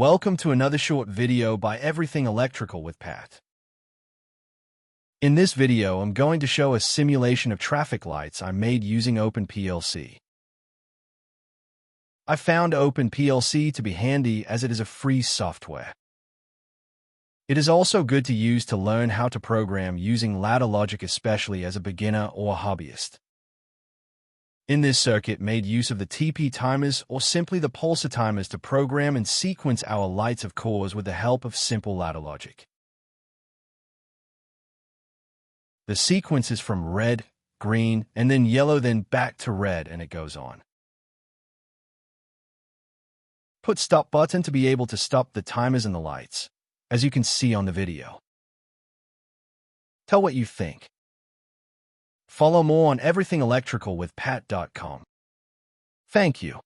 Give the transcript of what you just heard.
Welcome to another short video by Everything Electrical with Pat. In this video, I'm going to show a simulation of traffic lights I made using OpenPLC. I found OpenPLC to be handy as it is a free software. It is also good to use to learn how to program using ladder logic, especially as a beginner or a hobbyist. In this circuit, made use of the TP timers or simply the pulsar timers to program and sequence our lights of course with the help of simple ladder logic. The sequence is from red, green, and then yellow, then back to red, and it goes on. Put stop button to be able to stop the timers and the lights, as you can see on the video. Tell what you think. Follow more on everythingelectricalwithpat.com. Thank you.